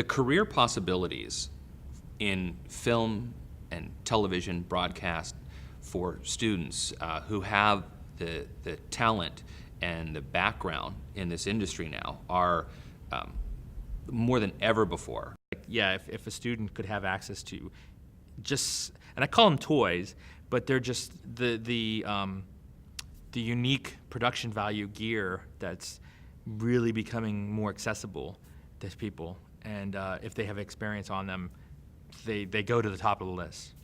The career possibilities in film and television broadcast for students who have the talent and the background in this industry now are more than ever before. Yeah, if a student could have access to just, and I call them toys, but they're just the unique production value gear that's really becoming more accessible to people. And if they have experience on them, they go to the top of the list.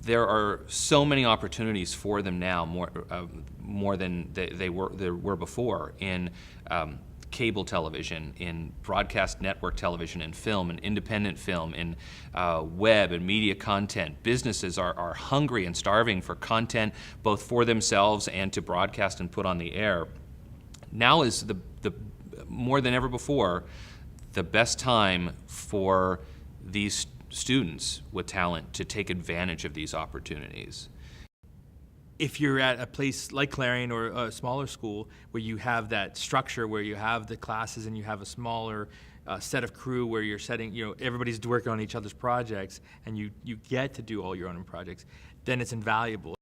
There are so many opportunities for them now, more than there were before in cable television, in broadcast network television, in film, in independent film, in web and media content. Businesses are hungry and starving for content, both for themselves and to broadcast and put on the air. Now is the more than ever before the best time for these students with talent to take advantage of these opportunities. If you're at a place like Clarion or a smaller school where you have that structure, where you have the classes and you have a smaller set of crew where you're setting, everybody's working on each other's projects and you get to do all your own projects, then it's invaluable.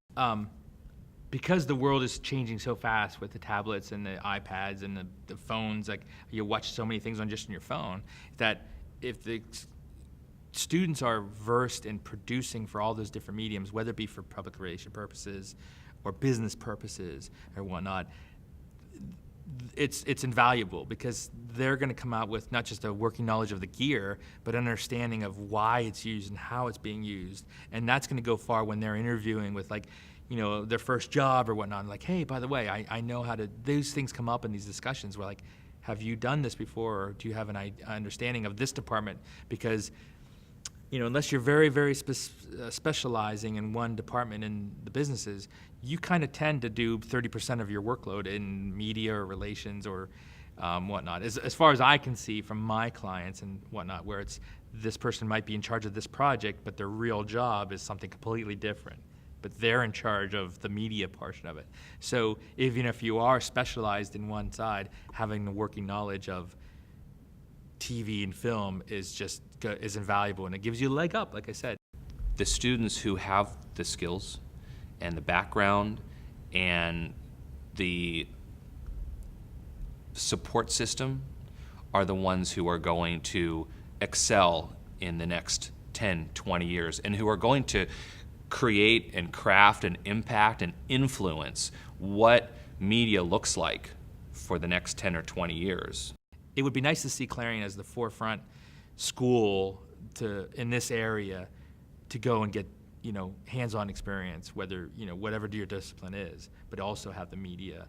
Because the world is changing so fast with the tablets and the iPads and the phones, like you watch so many things on just on your phone, that if the students are versed in producing for all those different mediums, whether it be for public relation purposes or business purposes or whatnot, it's invaluable because they're going to come out with not just a working knowledge of the gear, but an understanding of why it's used and how it's being used. And that's going to go far when they're interviewing with their first job or whatnot. Like, hey, by the way, I know how to, those things come up in these discussions where have you done this before, or do you have an understanding of this department? Because unless you're very, very specializing in one department in the businesses, you kind of tend to do 30% of your workload in media or relations or whatnot. As far as I can see from my clients and whatnot, where it's this person might be in charge of this project, but their real job is something completely different. But they're in charge of the media portion of it. So even if you are specialized in one side, having the working knowledge of TV and film is invaluable, and it gives you a leg up, like I said. The students who have the skills and the background and the support system are the ones who are going to excel in the next 10, 20 years, and who are going to create and craft and impact and influence what media looks like for the next 10 or 20 years. It would be nice to see Clarion as the forefront school in this area to go and get hands-on experience, whether whatever your discipline is, but also have the media